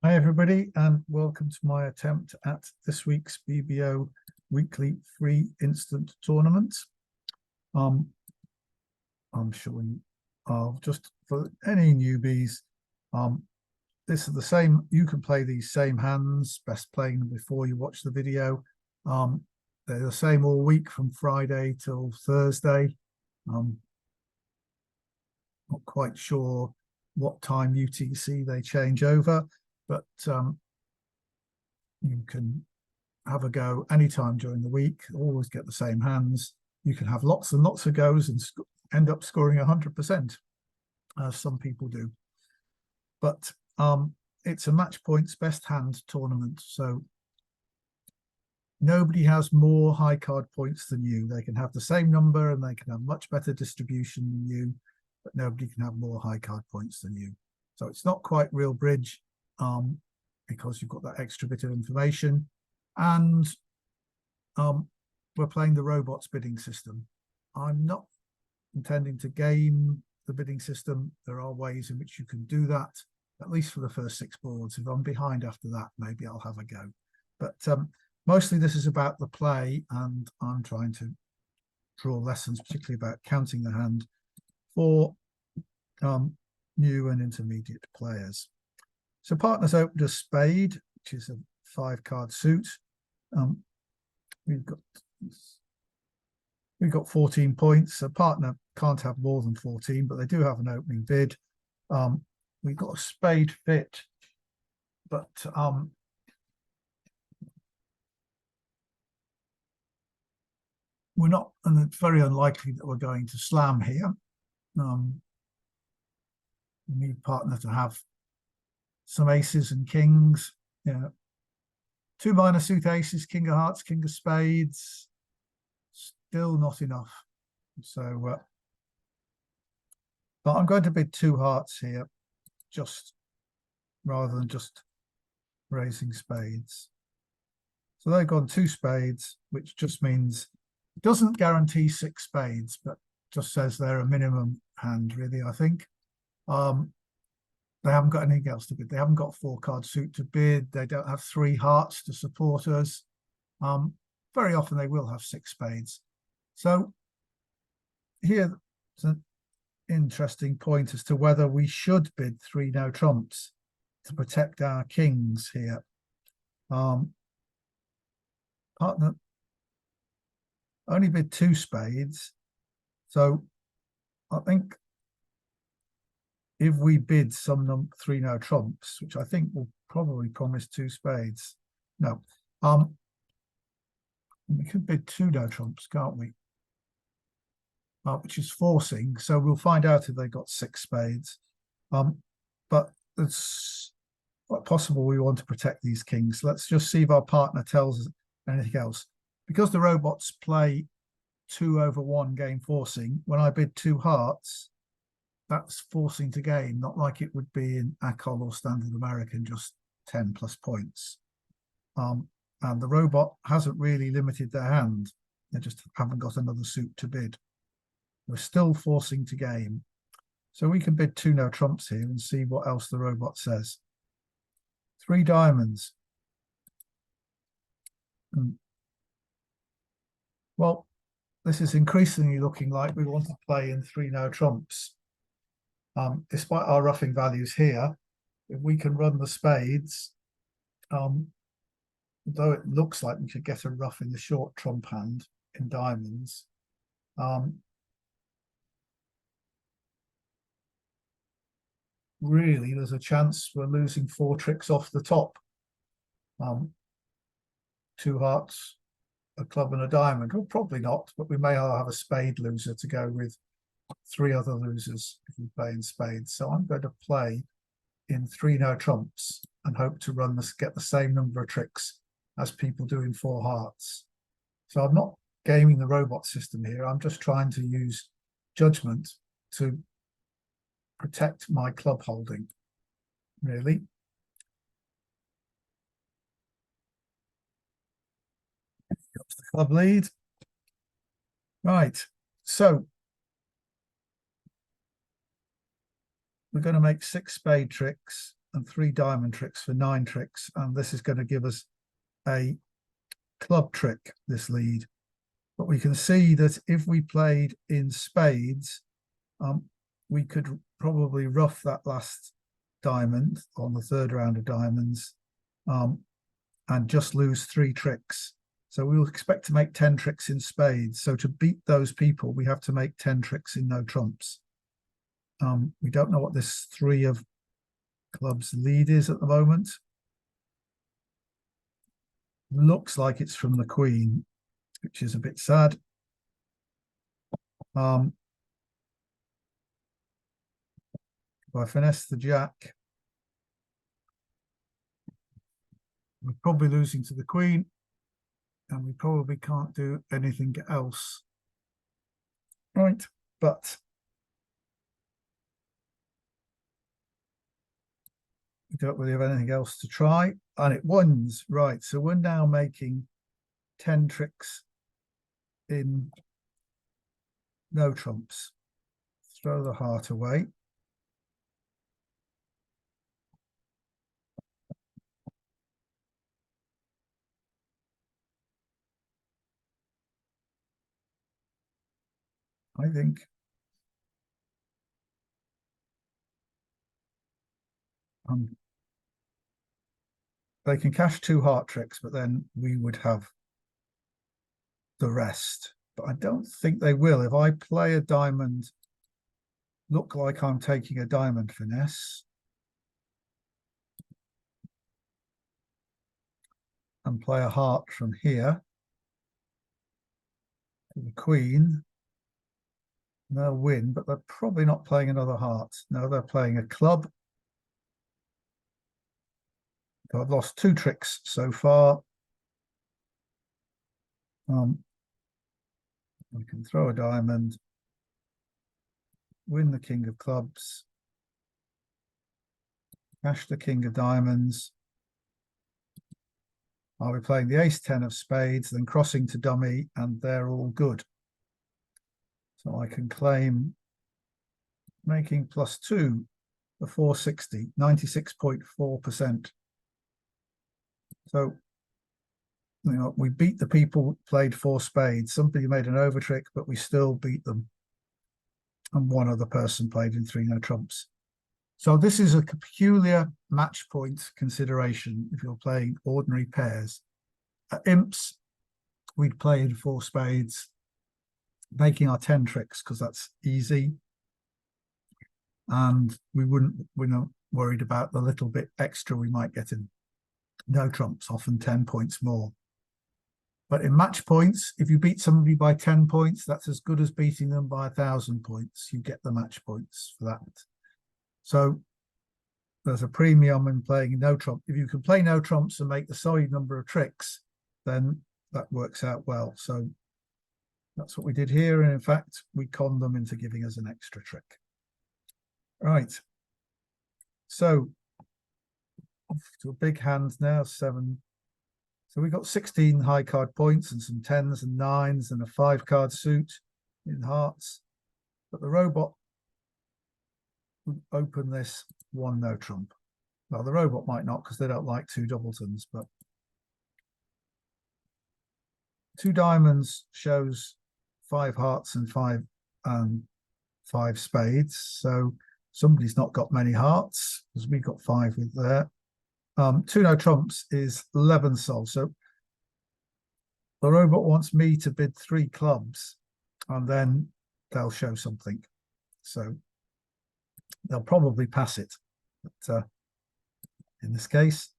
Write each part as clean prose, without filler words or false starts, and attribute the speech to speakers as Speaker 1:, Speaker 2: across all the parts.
Speaker 1: Hi everybody, and welcome to my attempt at this week's BBO weekly free instant tournament. I'm showing just for any newbies, this is the same. You can play these same hands, best playing them before you watch the video. They're the same all week from Friday till Thursday. Not quite sure what time UTC they change over, but you can have a go anytime during the week. Always get the same hands. You can have lots and lots of goes and end up scoring 100%, as some people do. But it's a match points best hand tournament, so nobody has more high card points than you. They can have the same number and they can have much better distribution than you, but nobody can have more high card points than you. So it's not quite real bridge, because you've got that extra bit of information. And we're playing the robots bidding system. I'm not intending to game the bidding system. There are ways in which you can do that, at least for the first 6 boards. If I'm behind after that, maybe I'll have a go. But mostly this is about the play, and I'm trying to draw lessons, particularly about counting the hand for new and intermediate players. So partners opened a spade, which is a 5-card suit. We've got 14 points. A partner can't have more than 14, but they do have an opening bid. We've got a spade fit, but we're not, and it's very unlikely that we're going to slam here. We need partner to have some aces and kings. Yeah, 2 minor suit aces, king of hearts, king of spades. Still not enough. So, but I'm going to bid 2 hearts here, just rather than just raising spades. So they've gone 2 spades, which just means it doesn't guarantee 6 spades, but just says they're a minimum hand, really, I think. They haven't got anything else to bid. They haven't got 4-card suit to bid. They don't have 3 hearts to support us. Very often they will have 6 spades. So here's an interesting point as to whether we should bid 3 no trumps to protect our kings here. Partner only bid 2 spades. So I think if we bid some 3 no trumps, which I think will probably promise 2 spades. No, we could bid 2 no trumps, can't we? Which is forcing, so we'll find out if they got 6 spades. But it's quite possible we want to protect these kings. Let's just see if our partner tells us anything else. Because the robots play 2/1 game forcing, when I bid 2 hearts, that's forcing to game, not like it would be in ACOL or Standard American, just 10 plus points. And the robot hasn't really limited their hand. They just haven't got another suit to bid. We're still forcing to game. So we can bid 2 no trumps here and see what else the robot says. 3 diamonds. Well, this is increasingly looking like we want to play in 3 no trumps. Despite our roughing values here, if we can run the spades, though it looks like we could get a ruff in the short trump hand in diamonds, really there's a chance we're losing 4 tricks off the top. 2 hearts, a club and a diamond. Well, probably not, but we may have a spade loser to go with 3 other losers if we play in spades. So I'm going to play in 3 no trumps and hope to get the same number of tricks as people do in 4 hearts. So I'm not gaming the robot system here. I'm just trying to use judgment to protect my club holding, really. Got the club lead. Right, so we're going to make 6 spade tricks and 3 diamond tricks for 9 tricks. And this is going to give us a club trick, this lead. But we can see that if we played in spades, we could probably rough that last diamond on the 3rd round of diamonds, and just lose 3 tricks. So we'll expect to make 10 tricks in spades. So to beat those people, we have to make 10 tricks in no trumps. We don't know what this 3 of clubs lead is at the moment. Looks like it's from the queen, which is a bit sad. If I finesse the jack, we're probably losing to the queen, and we probably can't do anything else. Right, but we don't really have anything else to try, and it wins. Right, so we're now making 10 tricks in no trumps. Throw the heart away. I think they can cash 2 heart tricks, but then we would have the rest. But I don't think they will. If I play a diamond, look like I'm taking a diamond finesse, and play a heart from here to the queen, they'll win, but they're probably not playing another heart. No, they're playing a club. So I've lost 2 tricks so far. I can throw a diamond, win the king of clubs, cash the king of diamonds. I'll be playing the ace-10 of spades, then crossing to dummy, and they're all good. So I can claim making +2 for 460, 96.4%. So, you know, we beat the people who played 4 spades. Somebody made an over trick, but we still beat them. And one other person played in 3 no trumps. So this is a peculiar match point consideration if you're playing ordinary pairs. At imps, we'd play in 4 spades, making our 10 tricks because that's easy. And we're not worried about the little bit extra we might get in no trumps, often 10 points more. But in match points, if you beat somebody by 10 points, that's as good as beating them by 1,000 points. You get the match points for that. So there's a premium in playing no trump. If you can play no trumps and make the solid number of tricks, then that works out well. So that's what we did here. And in fact, we conned them into giving us an extra trick. Right. So off to a big hand now, 7. So we got 16 high card points and some 10s and 9s and a 5-card suit in hearts. But the robot would open this 1 no trump. Well, the robot might not because they don't like 2 doubletons, but 2 diamonds shows 5 hearts and 5 spades. So somebody's not got many hearts because we got 5 with there. 2 no trumps is 11 sold. So the robot wants me to bid 3 clubs and then they'll show something. So they'll probably pass it. But in this case,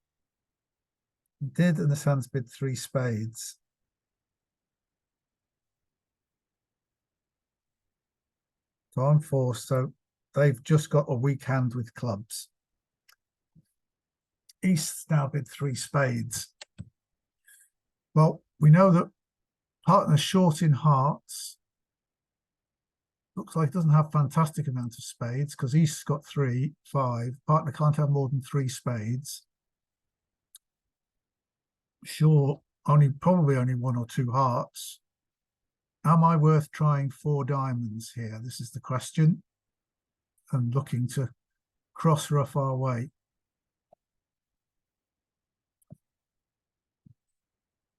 Speaker 1: he did, and this hand's bid 3 spades. So I'm forced. So they've just got a weak hand with clubs. East's now bid 3 spades. Well, we know that partner's short in hearts. Looks like it doesn't have fantastic amount of spades because East's got 3, 5. Partner can't have more than 3 spades. Sure, probably only 1 or 2 hearts. Am I worth trying 4 diamonds here? This is the question. And looking to cross rough our way.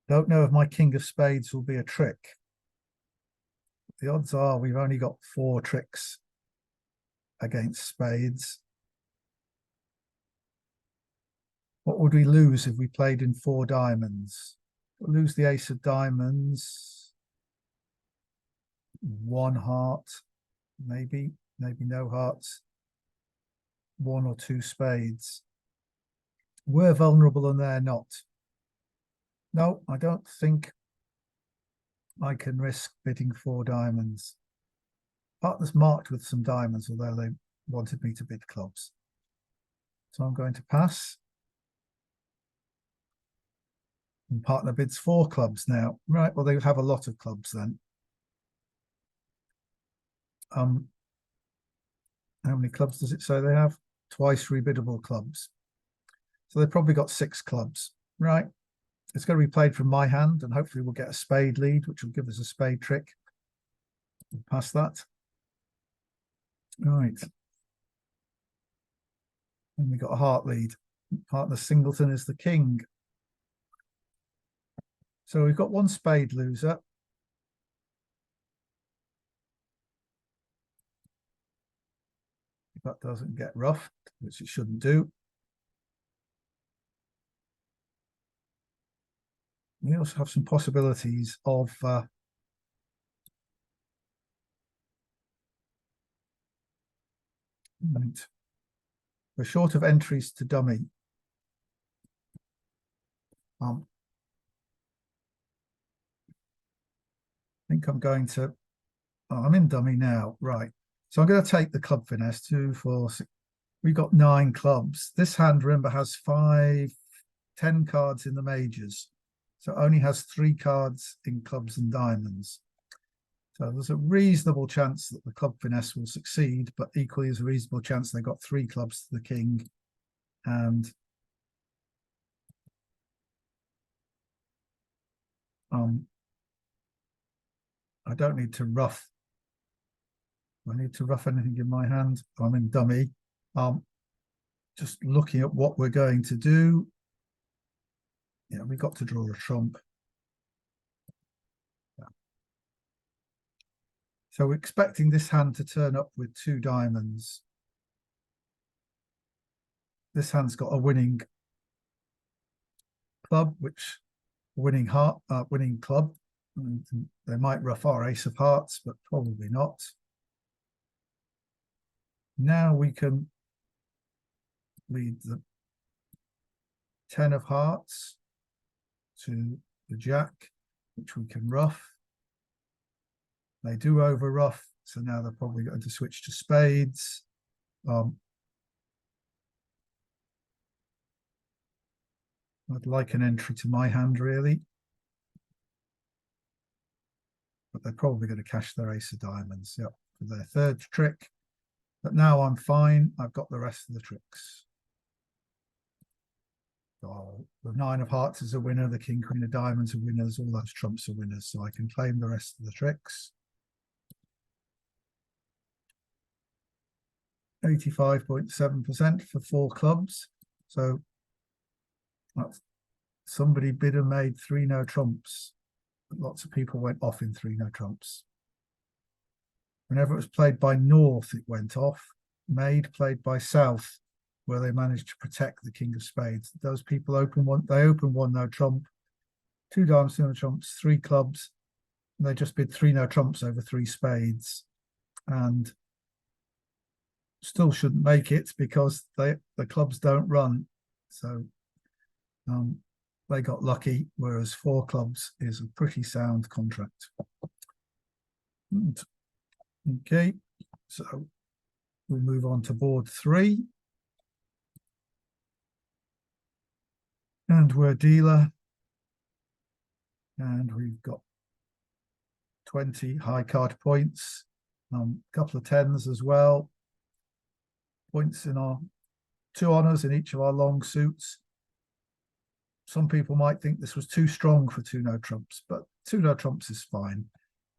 Speaker 1: Don't know if my king of spades will be a trick. The odds are we've only got 4 tricks against spades. What would we lose if we played in 4 diamonds? We'll lose the ace of diamonds, 1 heart, maybe no hearts, 1 or 2 spades. We're vulnerable and they're not. No, I don't think I can risk bidding 4 diamonds. Partner's marked with some diamonds, although they wanted me to bid clubs. So I'm going to pass. And partner bids 4 clubs now. Right, well, they have a lot of clubs then. How many clubs does it say they have? Twice rebiddable clubs. So they've probably got 6 clubs. Right. It's going to be played from my hand, and hopefully we'll get a spade lead, which will give us a spade trick. We'll pass that. Right. And we got a heart lead. Partner singleton is the king. So we've got 1 spade loser. If that doesn't get rough, which it shouldn't do. We also have some possibilities of right. We're short of entries to dummy. I think I'm going to, I'm in dummy now, right. So I'm going to take the club finesse, 2, 4, 6. We've got 9 clubs. This hand, remember, has 5, 10 cards in the majors. So it only has 3 cards in clubs and diamonds. So there's a reasonable chance that the club finesse will succeed, but equally there's a reasonable chance they've got 3 clubs to the king. And I don't need to rough. I need to rough anything in my hand. I'm in dummy. Just looking at what we're going to do. Yeah, we've got to draw a trump. Yeah. So we're expecting this hand to turn up with 2 diamonds. This hand's got a winning club, which winning club. They might rough our ace of hearts, but probably not. Now we can lead the 10 of hearts to the jack, which we can rough. They do over rough, so now they're probably going to switch to spades. I'd like an entry to my hand, really. But they're probably going to cash their ace of diamonds, yep, for their 3rd trick. But now I'm fine. I've got the rest of the tricks. Oh, the 9 of hearts is a winner. The king, queen of diamonds are winners. All those trumps are winners. So I can claim the rest of the tricks. 85.7% for 4 clubs. So that's, somebody bid and made 3 no trumps. Lots of people went off in 3 no trumps. Whenever it was played by North, it went off. Made played by South, where they managed to protect the king of spades. Those people open 1 no trump, 2 diamonds, 2 no trumps, 3 clubs. And they just bid 3 no trumps over 3 spades, and still shouldn't make it because the clubs don't run. So they got lucky, whereas 4 clubs is a pretty sound contract. Okay, so we'll move on to board 3. And we're dealer. And we've got 20 high card points, a couple of 10s as well. Points in our 2 honours in each of our long suits. Some people might think this was too strong for 2 no trumps, but 2 no trumps is fine.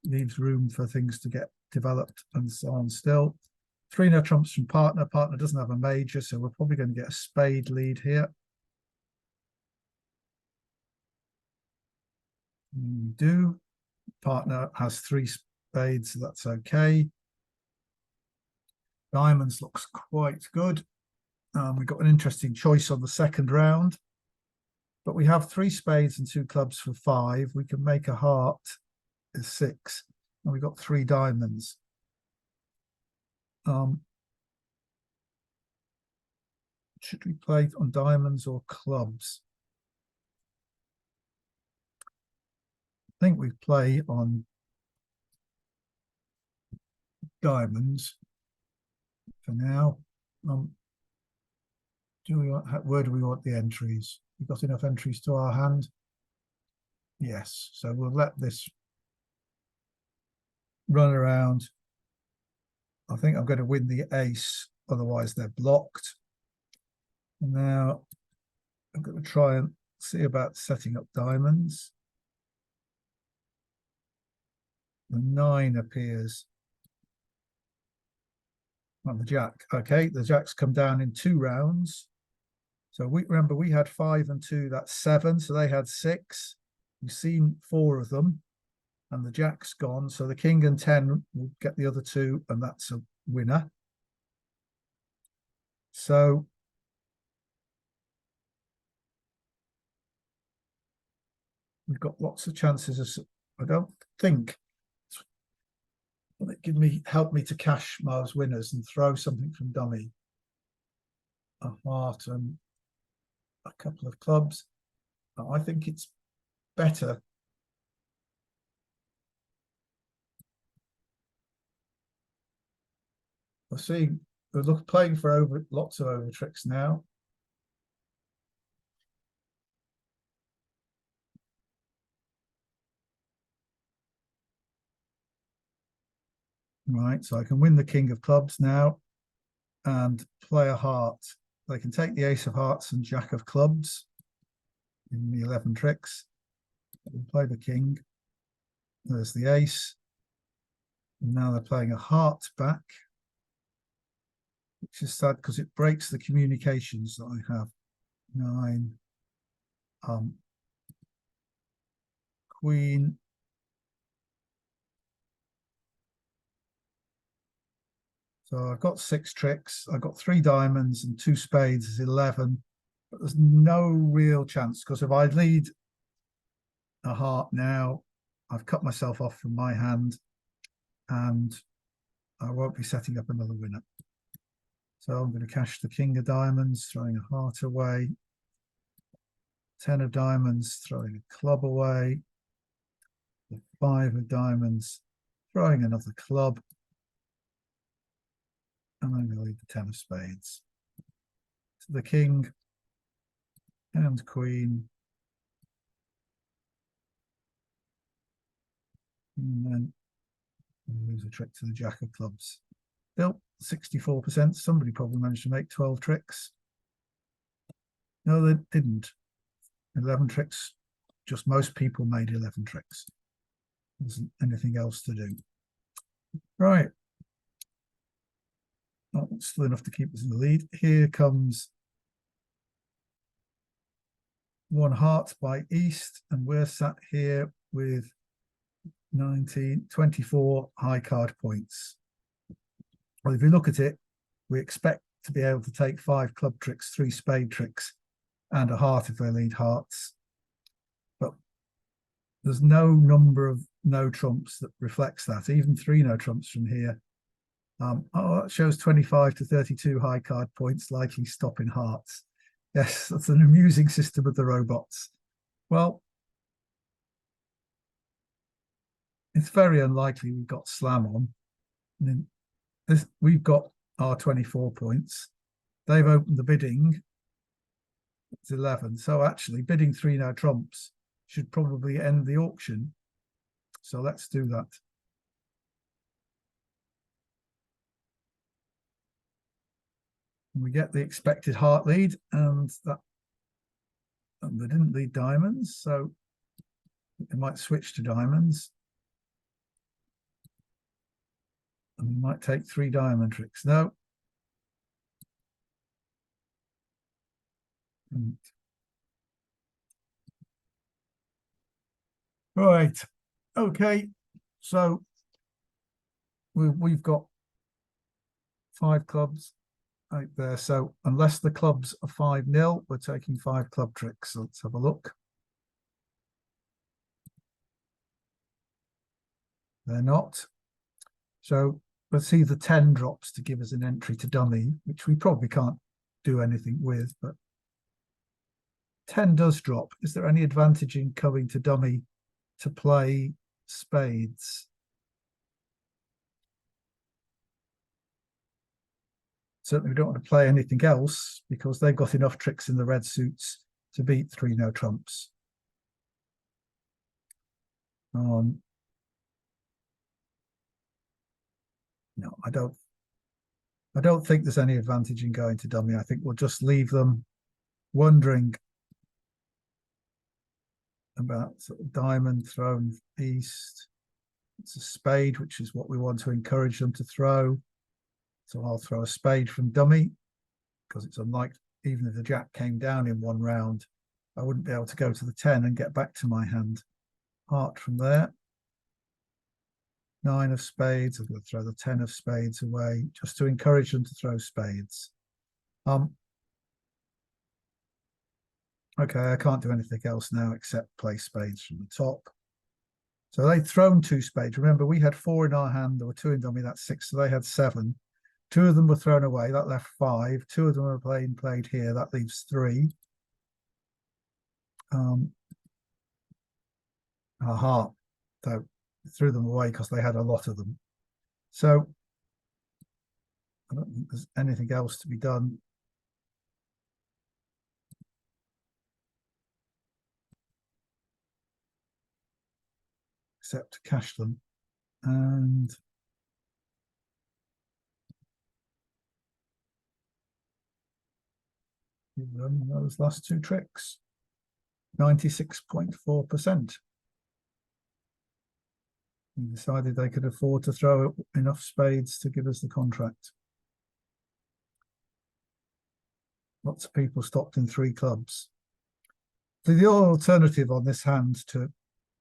Speaker 1: Leaves room for things to get developed and so on still. 3 no trumps from partner. Partner doesn't have a major, so we're probably going to get a spade lead here. We do. Partner has 3 spades, so that's okay. Diamonds looks quite good. We've got an interesting choice on the second round, but we have 3 spades and 2 clubs for 5. We can make a heart is 6, and we've got 3 diamonds. Should we play on diamonds or clubs? I think we play on diamonds for now. Where do we want the entries? We've got enough entries to our hand. Yes, so we'll let this run around. I think I'm going to win the ace, otherwise they're blocked. And now I'm going to try and see about setting up diamonds. The 9 appears. Well, the jack. Okay, the jack's come down in 2 rounds. So remember we had 5 and 2, that's 7. So they had 6. We've seen 4 of them, and the jack's gone. So the king and 10 will get the other 2, and that's a winner. So we've got lots of chances of, I don't think, will it help me to cash Mars winners and throw something from dummy? A heart and a couple of clubs. I think it's better. We're seeing, we're playing for lots of over tricks now. Right, so I can win the king of clubs now and play a heart. They can take the ace of hearts and jack of clubs in the 11 tricks. We'll play the king. There's the ace. And now they're playing a heart back, which is sad because it breaks the communications that I have. 9, queen. So I've got 6 tricks. I've got 3 diamonds and 2 spades is 11, but there's no real chance because if I lead a heart now, I've cut myself off from my hand and I won't be setting up another winner. So I'm going to cash the king of diamonds, throwing a heart away. 10 of diamonds, throwing a club away. The 5 of diamonds, throwing another club. And I'm going to leave the 10 of spades. To the king and queen. And then lose a trick to the jack of clubs. Built 64%. Somebody probably managed to make 12 tricks. No, they didn't. 11 tricks. Just most people made 11 tricks. There wasn't anything else to do. Right. Not still enough to keep us in the lead. Here comes 1 heart by East, and we're sat here with 24 high card points. Well, if you look at it, we expect to be able to take 5 club tricks, 3 spade tricks, and a heart if they lead hearts. But there's no number of no trumps that reflects that, even 3 no trumps from here. It shows 25 to 32 high card points, likely stopping hearts. Yes, that's an amusing system of the robots. Well, it's very unlikely we've got slam on. I mean, we've got our 24 points. They've opened the bidding. It's 11. So actually, bidding 3 no trumps should probably end the auction. So let's do that. We get the expected heart lead, and they didn't lead diamonds, so they might switch to diamonds. And we might take 3 diamond tricks. No. And Right. Okay. So we've got 5 clubs out there. So unless the clubs are 5-0, we're taking 5 club tricks. So let's have a look. They're not. So let's see the 10 drops to give us an entry to dummy, which we probably can't do anything with, but 10 does drop. Is there any advantage in coming to dummy to play spades? Certainly we don't want to play anything else because they've got enough tricks in the red suits to beat 3 no trumps. No, I don't think there's any advantage in going to dummy. I think we'll just leave them wondering about sort of diamond thrown east. It's a spade, which is what we want to encourage them to throw. So I'll throw a spade from dummy because it's unlike, even if the jack came down in one round, I wouldn't be able to go to the 10 and get back to my hand. Heart from there. 9 of spades. I'm going to throw the 10 of spades away just to encourage them to throw spades. Okay, I can't do anything else now except play spades from the top. So they'd thrown 2 spades. Remember, we had 4 in our hand. There were 2 in dummy. That's 6. So they had 7. 2 of them were thrown away. That left 5. 2 of them were played here. That leaves 3. A heart. So threw them away because they had a lot of them. So I don't think there's anything else to be done. Except to cash them. And give them those last 2 tricks. 96.4%. We decided they could afford to throw enough spades to give us the contract. Lots of people stopped in 3 clubs. The alternative on this hand to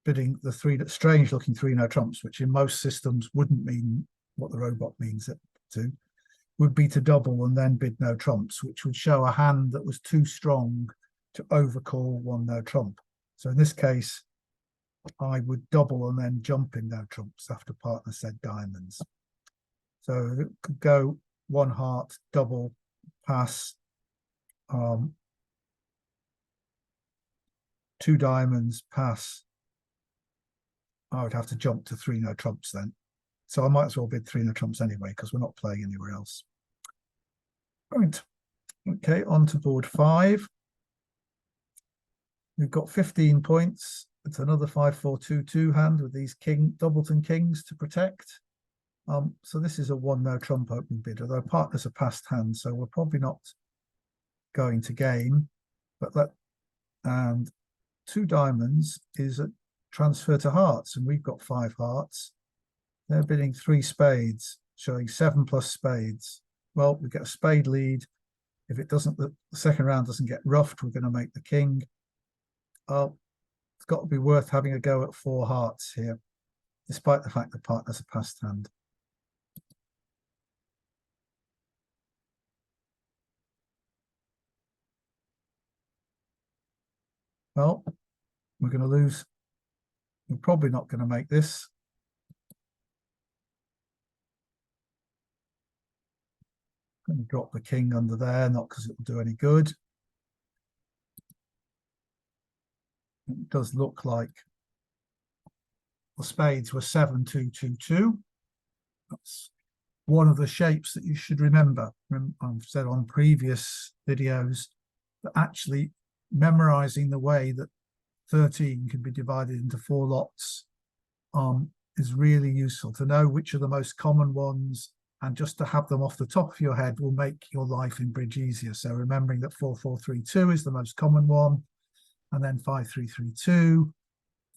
Speaker 1: bidding the 3 strange looking 3 no trumps, which in most systems wouldn't mean what the robot means it to, would be to double and then bid no trumps, which would show a hand that was too strong to overcall 1 no trump. So in this case, I would double and then jump in no trumps after partner said diamonds. So it could go 1 heart, double, pass, 2 diamonds, pass. I would have to jump to 3 no trumps then. So I might as well bid 3 no trumps anyway because we're not playing anywhere else. Right. Okay, on to board 5. We've got 15 points. It's another 5-4-2-2 hand with these doubleton kings to protect. So this is a 1 no trump opening bid, although partners are passed hands, so we're probably not going to game. But and 2 diamonds is a transfer to hearts, and we've got 5 hearts. They're bidding 3 spades, showing 7 plus spades. Well, we get a spade lead. If it doesn't, the second round doesn't get roughed, we're going to make the king. It's got to be worth having a go at 4 hearts here, despite the fact the partner's a passed hand. Well, we're going to lose. We're probably not going to make this. I'm going to drop the king under there, not because it will do any good. It does look like the spades were 7-2-2-2. That's one of the shapes that you should remember. I've said on previous videos that actually memorizing the way that 13 can be divided into 4 lots is really useful to know which are the most common ones, and just to have them off the top of your head will make your life in bridge easier. So remembering that 4-4-3-2 is the most common one, and then 5-3-3-2,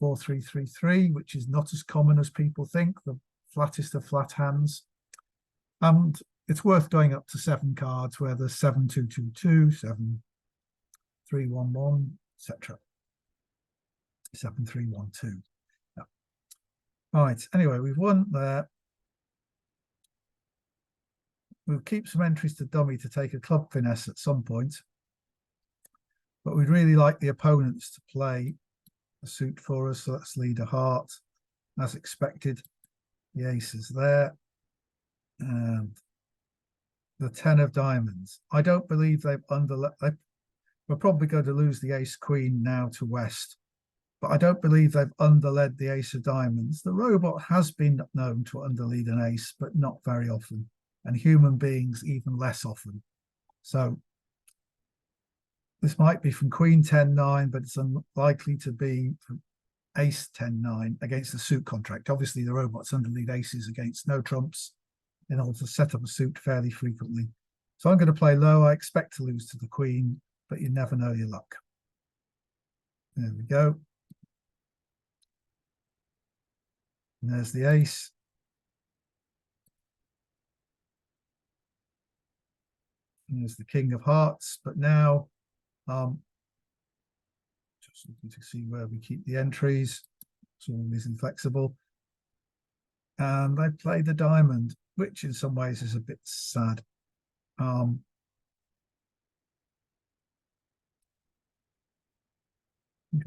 Speaker 1: 4-3-3-3, which is not as common as people think, the flattest of flat hands. And it's worth going up to 7 cards where there's 7-2-2-2, 7-3-1-1, etc. 7-3-1-2. Right, anyway, we've won there. We'll keep some entries to dummy to take a club finesse at some point. But we'd really like the opponents to play a suit for us. So let's lead a heart. As expected, the ace is there. And the 10 of diamonds. I don't believe they've we're probably going to lose the ace queen now to West. But I don't believe they've underled the ace of diamonds. The robot has been known to underlead an ace, but not very often. And human beings even less often. So this might be from Queen 10-9, but it's unlikely to be from Ace 10-9 against the suit contract. Obviously, the robots underlead aces against no trumps in order to set up a suit fairly frequently. So I'm going to play low. I expect to lose to the Queen, but you never know your luck. There we go. And there's the ace. And there's the King of Hearts. But now, just looking to see where we keep the entries. It's always inflexible. And I play the diamond, which in some ways is a bit sad. I'm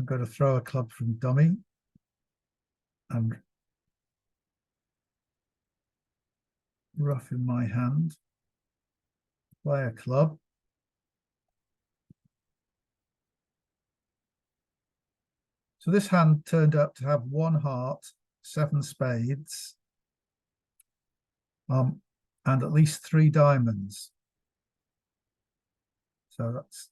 Speaker 1: going to throw a club from dummy and rough in my hand, play a club. So this hand turned out to have 1 heart, 7 spades, and at least 3 diamonds. So that's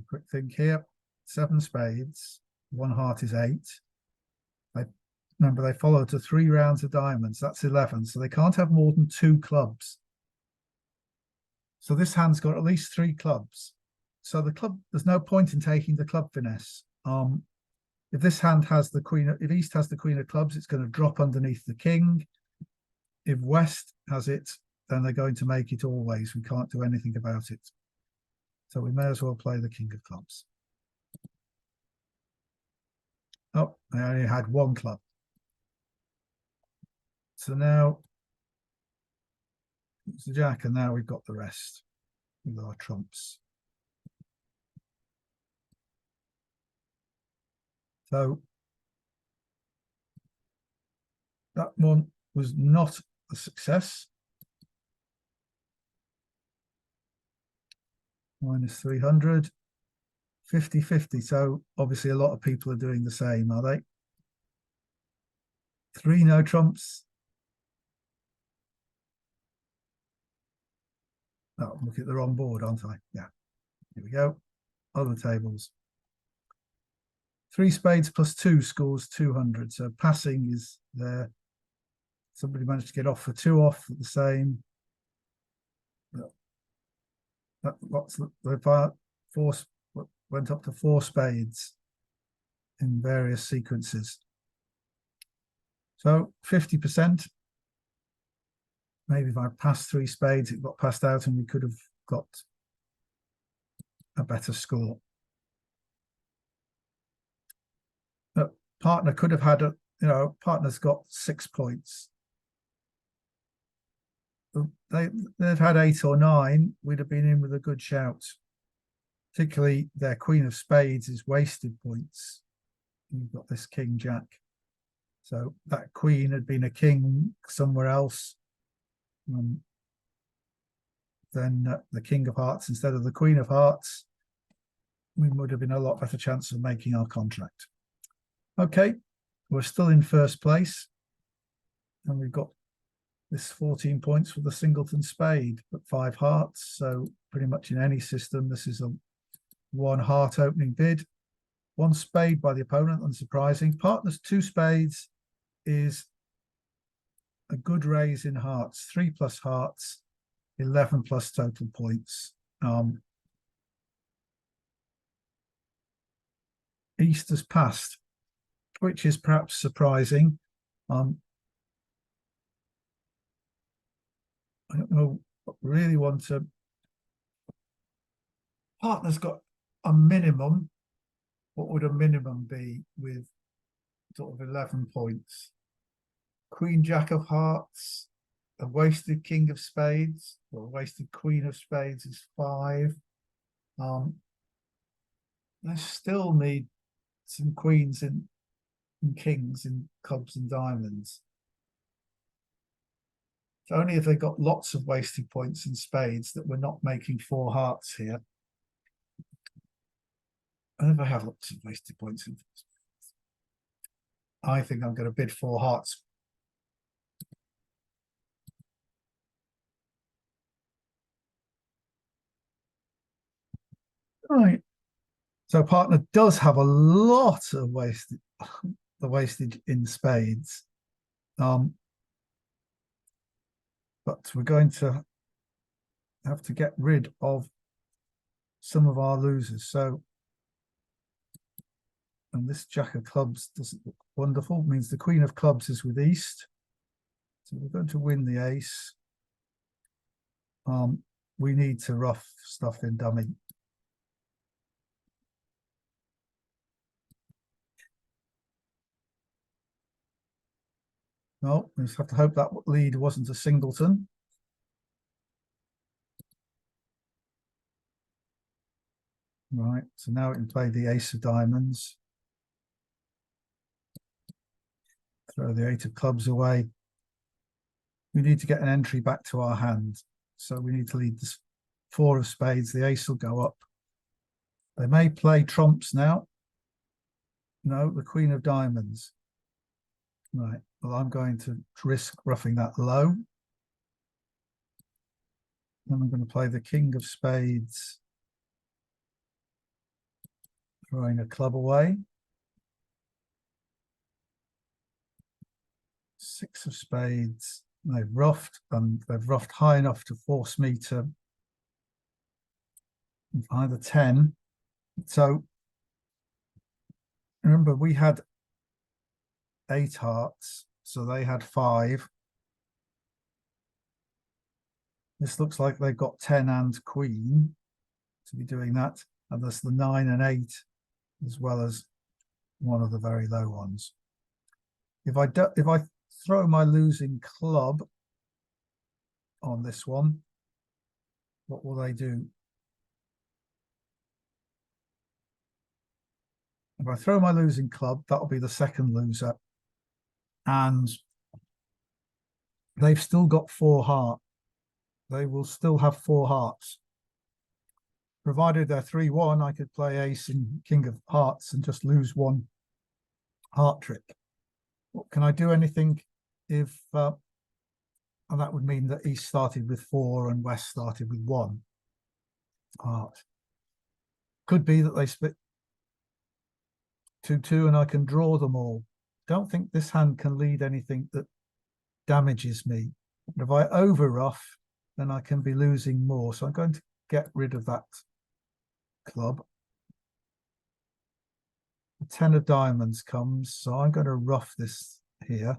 Speaker 1: quick think here. 7 spades, 1 heart is 8. Remember, they follow to 3 rounds of diamonds. That's 11. So they can't have more than 2 clubs. So this hand's got at least 3 clubs. So the club, there's no point in taking the club finesse. If this hand has the queen, if East has the queen of clubs, it's going to drop underneath the king. If West has it, then they're going to make it always. We can't do anything about it. So we may as well play the king of clubs. Oh, I only had 1 club. So now it's the jack, and now we've got the rest with our trumps. So that one was not a success. Minus 300. 50-50. So obviously a lot of people are doing the same, are they? 3 no trumps. Oh, I'm looking at the wrong board, aren't I? Yeah. Here we go. Other tables. 3 spades plus 2 scores 200. So passing is there. Somebody managed to get off for 2 off at the same. The 4 went up to 4 spades in various sequences. So 50%. Maybe if I passed 3 spades, it got passed out and we could have got a better score. The partner could have had partner's got 6 points. They've had 8 or 9, we'd have been in with a good shout. Particularly their queen of spades is wasted points. You've got this king jack. So that queen had been a king somewhere else. Then the king of hearts instead of the queen of hearts, we would have been a lot better chance of making our contract. Okay, we're still in first place. And we've got this 14 points for the singleton spade, but 5 hearts. So pretty much in any system, this is a 1 heart opening bid. 1 spade by the opponent, unsurprising. Partner's 2 spades is a good raise in hearts. 3 plus hearts, 11 plus total points. East has passed, which is perhaps surprising. I don't know, really want to. Partner's got a minimum what would a minimum be with sort of 11 points? Queen Jack of Hearts, a wasted King of Spades, or a wasted Queen of Spades is 5. I still need some queens and kings in clubs and diamonds. So only if they got lots of wasted points in spades that we're not making 4 hearts here. And if I have lots of wasted points in spades, I think I'm going to bid 4 hearts. Right. So partner does have a lot of wasted, the wastage in spades. But we're going to have to get rid of some of our losers. So, and this Jack of Clubs doesn't look wonderful. It means the Queen of Clubs is with East. So we're going to win the ace. We need to rough stuff in dummy. No, we just have to hope that lead wasn't a singleton. Right, so now we can play the ace of diamonds. Throw the 8 of clubs away. We need to get an entry back to our hand. So we need to lead this 4 of spades. The ace will go up. They may play trumps now. No, the Queen of Diamonds. Right, well, I'm going to risk roughing that low. Then I'm going to play the King of Spades. Throwing a club away. 6 of spades. They've roughed, and they've roughed high enough to force me to either 10. So remember, we had 8 hearts, so they had 5. This looks like they've got 10 and queen to be doing that, and there's the 9 and 8 as well as one of the very low ones. If I throw my losing club on this one, what will they do? If I throw my losing club, that'll be the second loser. And they've still got 4 hearts. They will still have 4 hearts. Provided they're 3-1, I could play ace and king of hearts and just lose 1 heart trick. Can I do anything if, and that would mean that East started with 4 and West started with 1 heart. Could be that they split 2-2 and I can draw them all. Don't think this hand can lead anything that damages me. But if I over rough, then I can be losing more. So I'm going to get rid of that club. The 10 of diamonds comes, so I'm going to rough this here.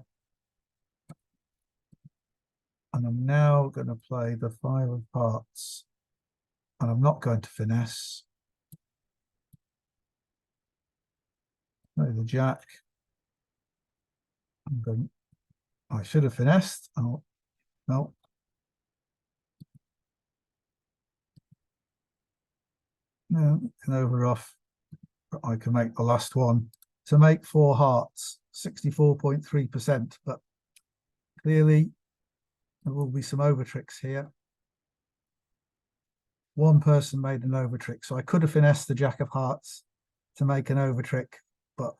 Speaker 1: And I'm now going to play the 5 of hearts. And I'm not going to finesse. Play the jack. I should have finessed. Oh, no. No, can over off. I can make the last one to make 4 hearts, 64.3%. But clearly, there will be some over tricks here. One person made an over trick, so I could have finessed the Jack of Hearts to make an over trick, but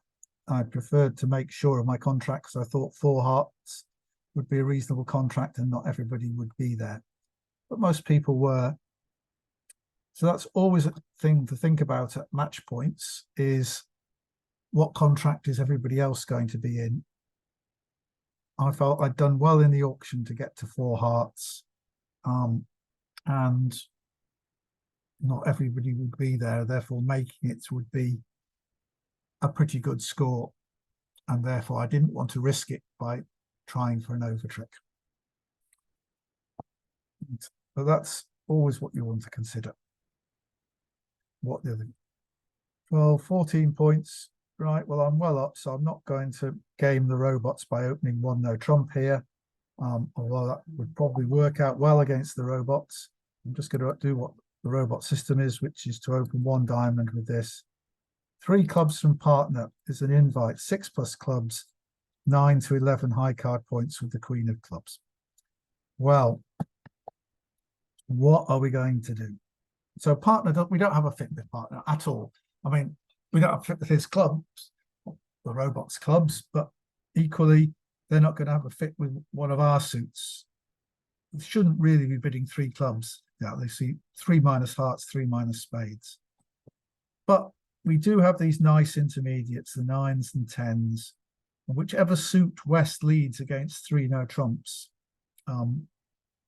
Speaker 1: I preferred to make sure of my contract because I thought 4 hearts would be a reasonable contract and not everybody would be there. But most people were. So that's always a thing to think about at match points, is what contract is everybody else going to be in? I felt I'd done well in the auction to get to 4 hearts, and not everybody would be there. Therefore, making it would be a pretty good score, and therefore I didn't want to risk it by trying for an over trick. So that's always what you want to consider. What the other 12, 14 points. Right, well, I'm well up, so I'm not going to game the robots by opening one no trump here. Although that would probably work out well against the robots. I'm just going to do what the robot system is, which is to open one diamond with this. 3 clubs from partner is an invite, 6+ clubs, 9 to 11 high card points with the queen of clubs. Well, what are we going to do? So partner, we don't have a fit with partner at all. I mean, we don't have a fit with his clubs, the robot's clubs, but equally, they're not going to have a fit with one of our suits. They shouldn't really be bidding 3 clubs. Yeah, they see 3 minus hearts, 3 minus spades. But we do have these nice intermediates, the 9s and 10s. And whichever suit West leads against 3 no trumps,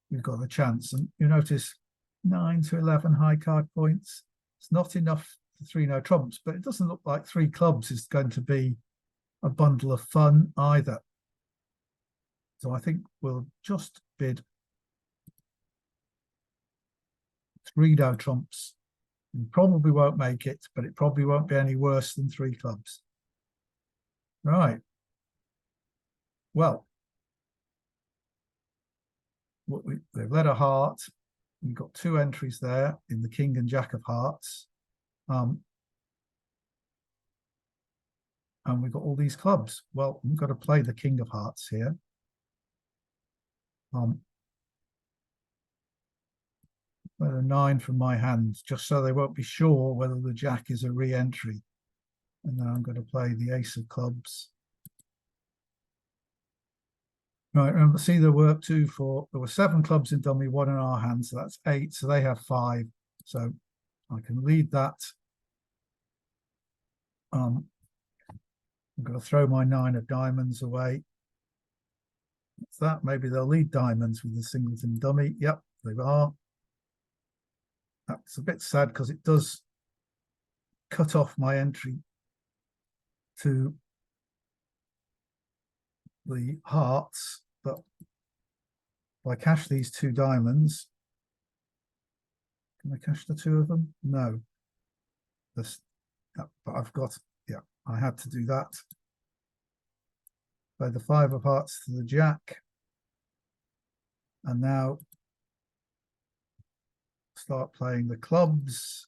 Speaker 1: we've got a chance. And you notice 9 to 11 high card points. It's not enough for 3 no trumps, but it doesn't look like 3 clubs is going to be a bundle of fun either. So I think we'll just bid 3 no trumps. We probably won't make it, but it probably won't be any worse than 3 clubs. Right. Well, they've led a heart. We've got 2 entries there in the king and jack of hearts. And we've got all these clubs. Well, we've got to play the king of hearts here. A 9 from my hand, just so they won't be sure whether the jack is a re-entry. And then I'm going to play the ace of clubs. Right, remember, see the work too for, there were 7 clubs in dummy, 1 in our hand, so that's 8, so they have 5. So I can lead that. I'm going to throw my 9 of diamonds away. That's that. Maybe they'll lead diamonds with the singleton dummy. Yep, they are. That's a bit sad because it does cut off my entry to the hearts, but if I cash these 2 diamonds, can I cash the 2 of them? No. This, yeah, but I've got, yeah, I had to do that. Play the 5 of hearts to the jack. And now start playing the clubs.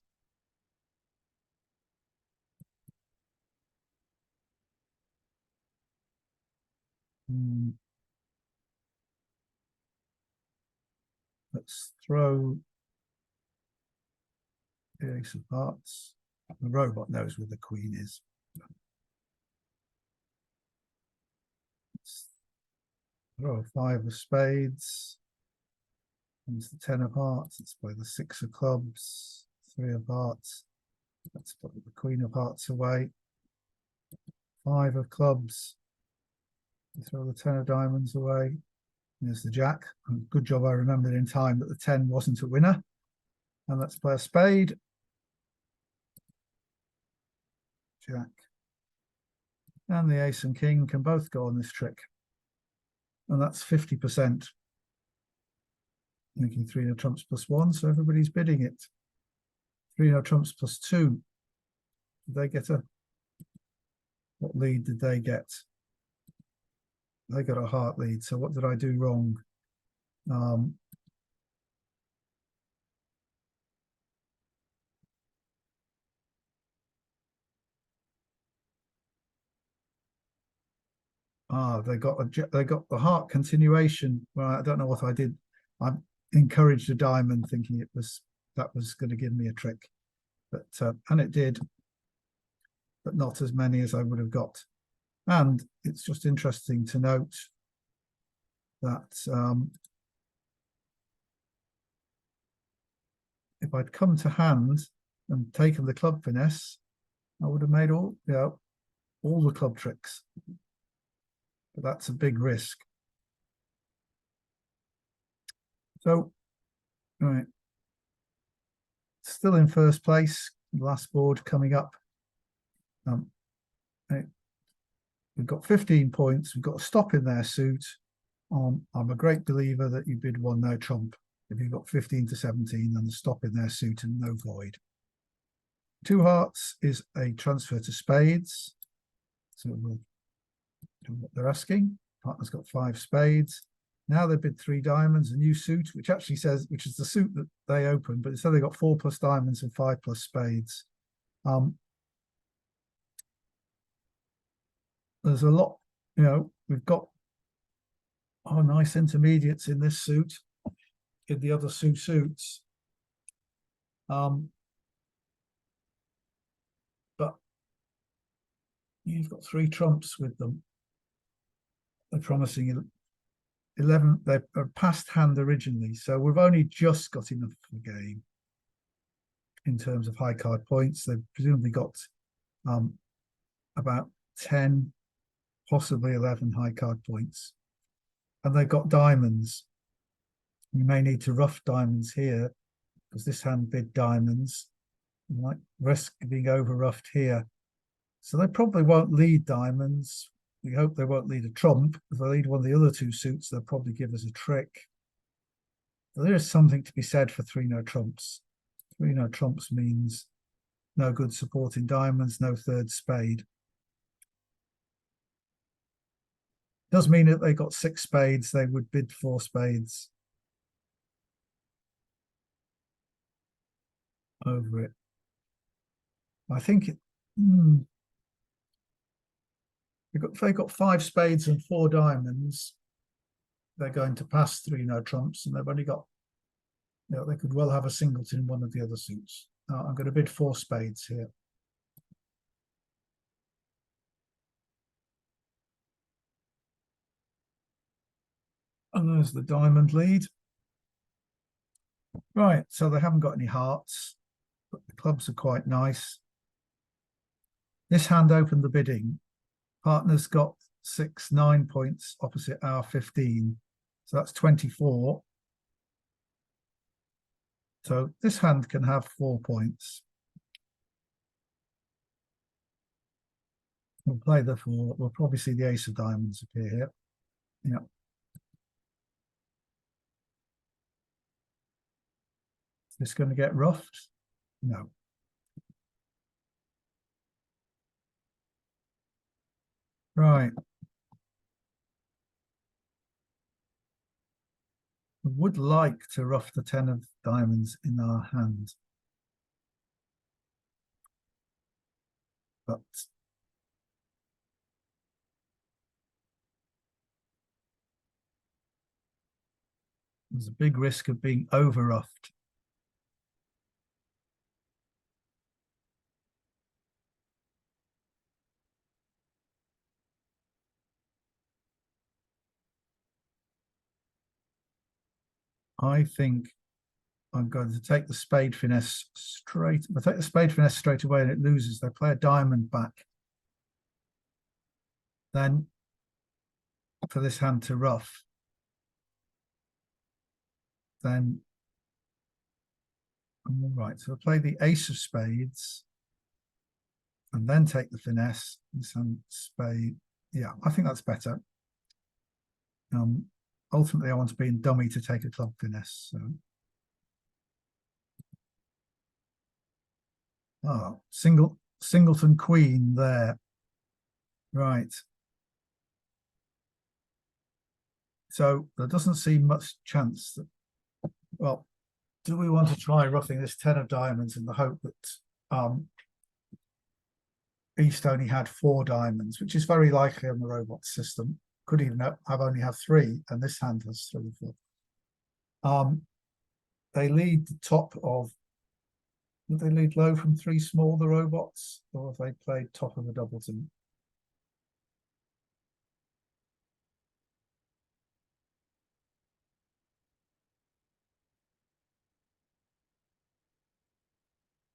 Speaker 1: Let's throw the ace of hearts. The robot knows where the queen is. Let's throw a 5 of spades. Comes the 10 of hearts. Let's play the 6 of clubs. 3 of hearts. Let's put the queen of hearts away. 5 of clubs. Throw the 10 of diamonds away. There's the jack. Good job I remembered in time that the 10 wasn't a winner. And let's play a spade. Jack. And the ace and king can both go on this trick. And that's 50%. Making 3 no trumps plus 1, so everybody's bidding it. 3 no trumps plus 2. Did they get a... What lead did they get? They got a heart lead, so what did I do wrong? They got the heart continuation. Well, I don't know what I did. I encouraged a diamond, thinking that was going to give me a trick, but and it did, but not as many as I would have got. And it's just interesting to note that if I'd come to hand and taken the club finesse, I would have made all the club tricks. But that's a big risk. So, all right, still in first place. Last board coming up. We've got 15 points. We've got a stop in their suit. I'm a great believer that you bid 1 no trump. If you've got 15 to 17, then the stop in their suit and no void. Two hearts is a transfer to spades. So we'll do what they're asking. Partner's got 5 spades. Now they bid 3 diamonds, a new suit, which actually says, which is the suit that they opened, but instead they got 4 plus diamonds and 5 plus spades. There's a lot, you know, we've got nice intermediates in this suit, in the other suits. But you've got 3 trumps with them. They're promising 11. They're past hand originally, so we've only just got enough for the game in terms of high card points. They've presumably got about 10, possibly 11 high card points, and they've got diamonds. You may need to rough diamonds here because this hand bid diamonds. You might risk being over roughed here, so they probably won't lead diamonds. We hope they won't lead a trump. If they lead one of the other 2 suits, they'll probably give us a trick. But there is something to be said for 3 no trumps. 3 no trumps means no good supporting diamonds, no third spade. Does mean that they got 6 spades, they would bid 4 spades over it. I think it, if they got 5 spades and 4 diamonds, they're going to pass 3 no trumps, and they've only got, you know, they could well have a singleton in one of the other suits. I'm going to bid 4 spades here. And there's the diamond lead. Right, so they haven't got any hearts, but the clubs are quite nice. This hand opened the bidding. Partner's got 9 points opposite our 15. So that's 24. So this hand can have 4 points. We'll play the 4. We'll probably see the ace of diamonds appear here. Yeah. Is this going to get roughed? No. Right. We would like to rough the 10 of diamonds in our hand. But there's a big risk of being over roughed. I think I'm going to take the spade finesse straight. If I take the spade finesse straight away and it loses, they play a diamond back. Then for this hand to rough, then I'm all right. So I play the ace of spades and then take the finesse. This hand spade. Yeah, I think that's better. Ultimately, I want to be in dummy to take a club finesse. So. Oh, singleton queen there. Right. So there doesn't seem much chance that, well, do we want to try roughing this 10 of diamonds in the hope that East only had 4 diamonds, which is very likely on the robot system. Could even have only have 3, and this hand has 3 or 4. They lead the top of, did they lead low from 3 small, the robots, or have they played top of a doubleton?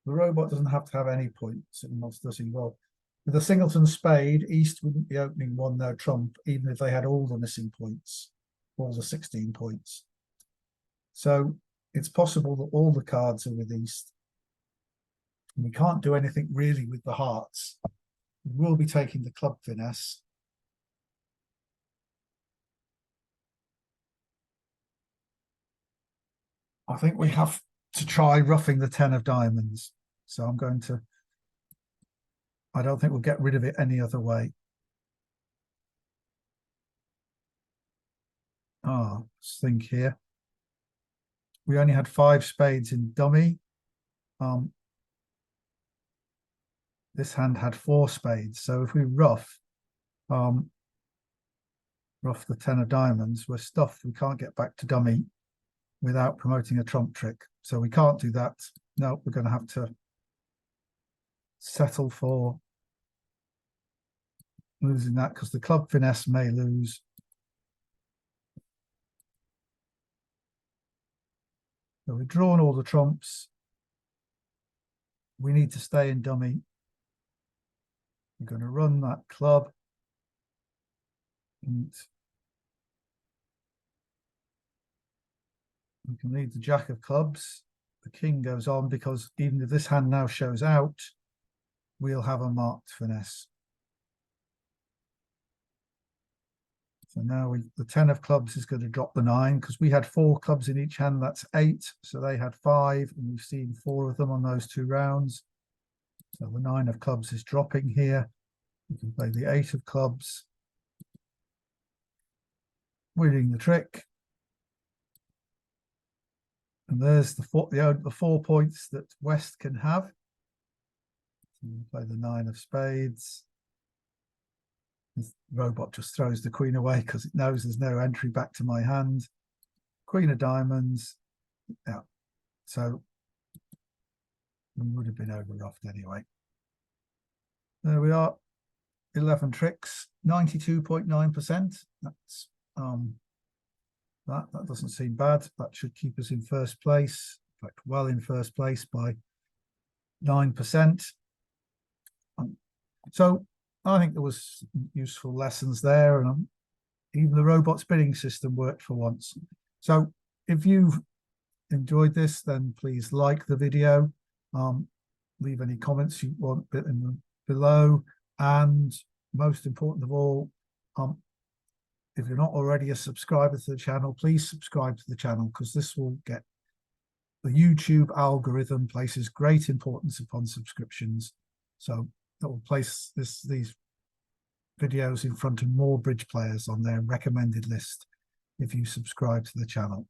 Speaker 1: The robot doesn't have to have any points in most, does he? Well, with a singleton spade, East wouldn't be opening 1 no trump, even if they had all the missing points, all the 16 points. So it's possible that all the cards are with East. And we can't do anything really with the hearts. We will be taking the club finesse. I think we have to try roughing the 10 of diamonds. So I'm going to I don't think we'll get rid of it any other way. Let's think here. We only had 5 spades in dummy. This hand had 4 spades. So if we rough the 10 of diamonds, we're stuffed. We can't get back to dummy without promoting a trump trick. So we can't do that. No, we're going to have to settle for losing that because the club finesse may lose. So we've drawn all the trumps. We need to stay in dummy. We're going to run that club. And we can leave the jack of clubs. The king goes on because even if this hand now shows out, we'll have a marked finesse. So now the 10 of clubs is going to drop the 9 because we had 4 clubs in each hand. That's 8. So they had 5, and we've seen 4 of them on those 2 rounds. So the 9 of clubs is dropping here. We can play the 8 of clubs, winning the trick. And there's the 4 points that West can have. So we play the 9 of spades. The robot just throws the queen away because it knows there's no entry back to my hand. Queen of diamonds. Yeah. So we would have been over-ruffed anyway. There we are. 11 tricks, 92.9%. That's that doesn't seem bad. That should keep us in first place. In fact, well in first place by 9%. So I think there was useful lessons there, and even the robot spinning system worked for once. So if you've enjoyed this, then please like the video, leave any comments you want below, and most important of all, if you're not already a subscriber to the channel, please subscribe to the channel because this will get the YouTube algorithm places great importance upon subscriptions. So that will place these videos in front of more bridge players on their recommended list if you subscribe to the channel.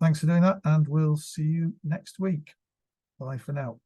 Speaker 1: Thanks for doing that, and we'll see you next week. Bye for now.